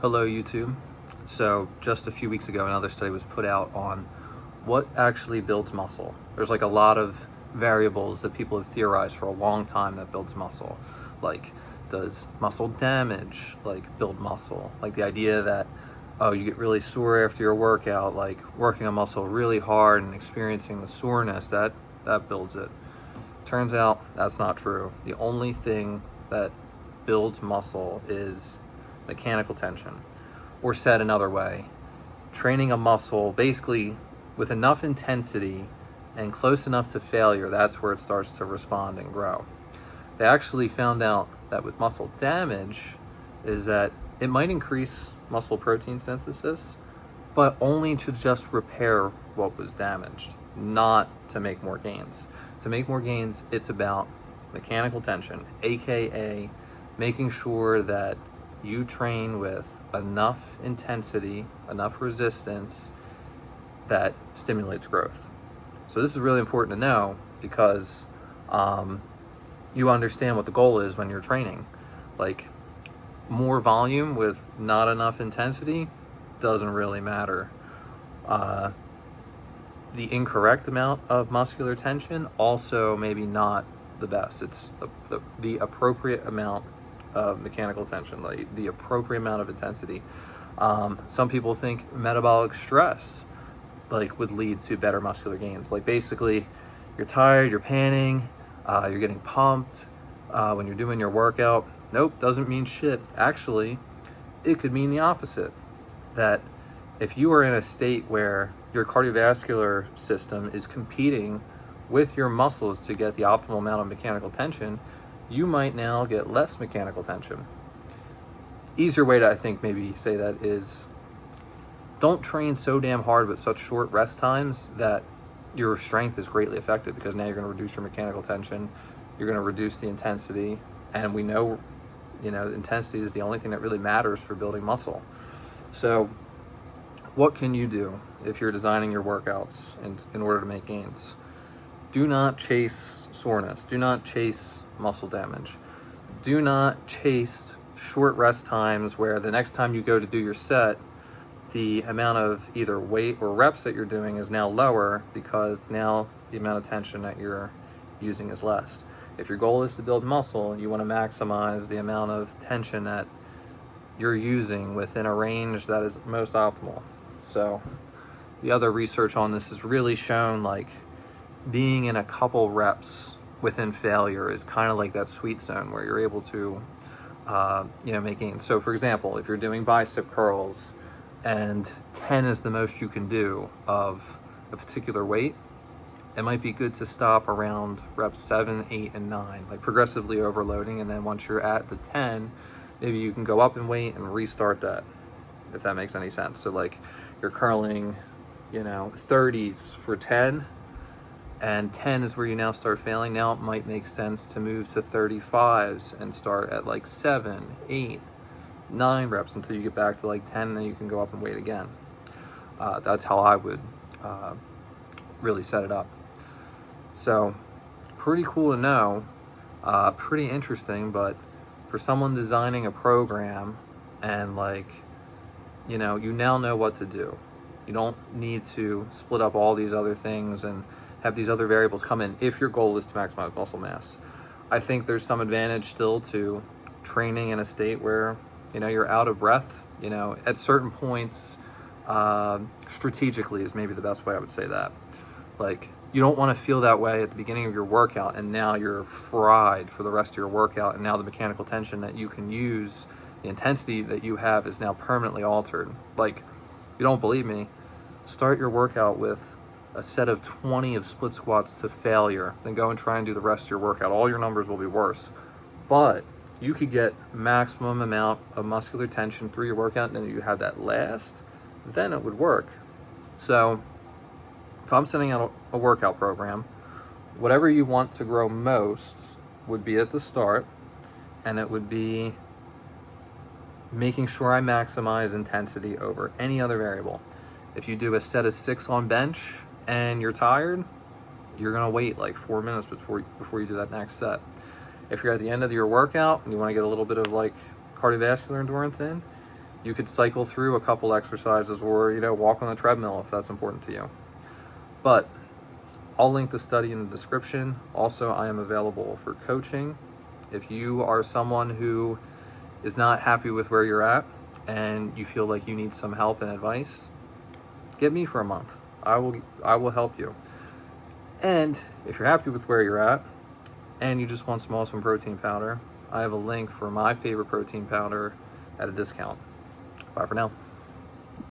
Hello YouTube. So just a few weeks ago, another study was put out on what actually builds muscle. There's like a lot of variables that people have theorized for a long time that builds muscle. Like, does muscle damage build muscle? Like the idea that, oh, you get really sore after your workout, like working a muscle really hard and experiencing the soreness, that builds it. Turns out that's not true. The only thing that builds muscle is mechanical tension. Or said another way, training a muscle basically with enough intensity and close enough to failure, that's where it starts to respond and grow. They actually found out that with muscle damage is that it might increase muscle protein synthesis, but only to just repair what was damaged, not to make more gains. To make more gains, it's about mechanical tension, aka making sure that you train with enough intensity, enough resistance that stimulates growth. So this is really important to know because you understand what the goal is when you're training. Like, more volume with not enough intensity doesn't really matter. The incorrect amount of muscular tension also maybe not the best. It's the appropriate amount of mechanical tension, like the appropriate amount of intensity. Some people think metabolic stress would lead to better muscular gains. Like basically, you're tired, you're panting, you're getting pumped when you're doing your workout. Nope, doesn't mean shit. Actually, it could mean the opposite. That if you are in a state where your cardiovascular system is competing with your muscles to get the optimal amount of mechanical tension, you might now get less mechanical tension. Easier way to, I think, maybe say that is, don't train so damn hard with such short rest times that your strength is greatly affected, because now you're going to reduce your mechanical tension, you're going to reduce the intensity, and we know, intensity is the only thing that really matters for building muscle. So what can you do if you're designing your workouts in order to make gains? Do not chase soreness. Do not chase muscle damage. Do not chase short rest times where the next time you go to do your set, the amount of either weight or reps that you're doing is now lower because now the amount of tension that you're using is less. If your goal is to build muscle, you want to maximize the amount of tension that you're using within a range that is most optimal. So the other research on this has really shown being in a couple reps within failure is kind of like that sweet zone where you're able to make gains. So for example, if you're doing bicep curls and 10 is the most you can do of a particular weight, it might be good to stop around reps 7, 8, and 9, progressively overloading, and then once you're at the 10, maybe you can go up in weight and restart that, if that makes any sense. So you're curling 30s for 10, and 10 is where you now start failing. Now it might make sense to move to 35s and start at 7, 8, 9 reps until you get back to 10, and then you can go up and weight again. That's how I would really set it up. So pretty cool to know, pretty interesting, but for someone designing a program and you now know what to do. You don't need to split up all these other things and have these other variables come in if your goal is to maximize muscle mass. I think there's some advantage still to training in a state where you're out of breath. At certain points, strategically is maybe the best way I would say that. You don't want to feel that way at the beginning of your workout and now you're fried for the rest of your workout, and now the mechanical tension that you can use, the intensity that you have, is now permanently altered. You don't believe me? Start your workout with a set of 20 of split squats to failure, then go and try and do the rest of your workout. All your numbers will be worse, but you could get maximum amount of muscular tension through your workout, and then you have that last, then it would work. So if I'm setting out a workout program, whatever you want to grow most would be at the start, and it would be making sure I maximize intensity over any other variable. If you do a set of 6 on bench and you're tired, you're gonna wait 4 minutes before you do that next set. If you're at the end of your workout and you want to get a little bit of cardiovascular endurance in, You could cycle through a couple exercises or, walk on the treadmill if that's important to you. But I'll link the study in the description. Also, I am available for coaching. If you are someone who is not happy with where you're at and you feel like you need some help and advice, get me for a month. I will help you. And if you're happy with where you're at and you just want some awesome protein powder, I have a link for my favorite protein powder at a discount. Bye for now.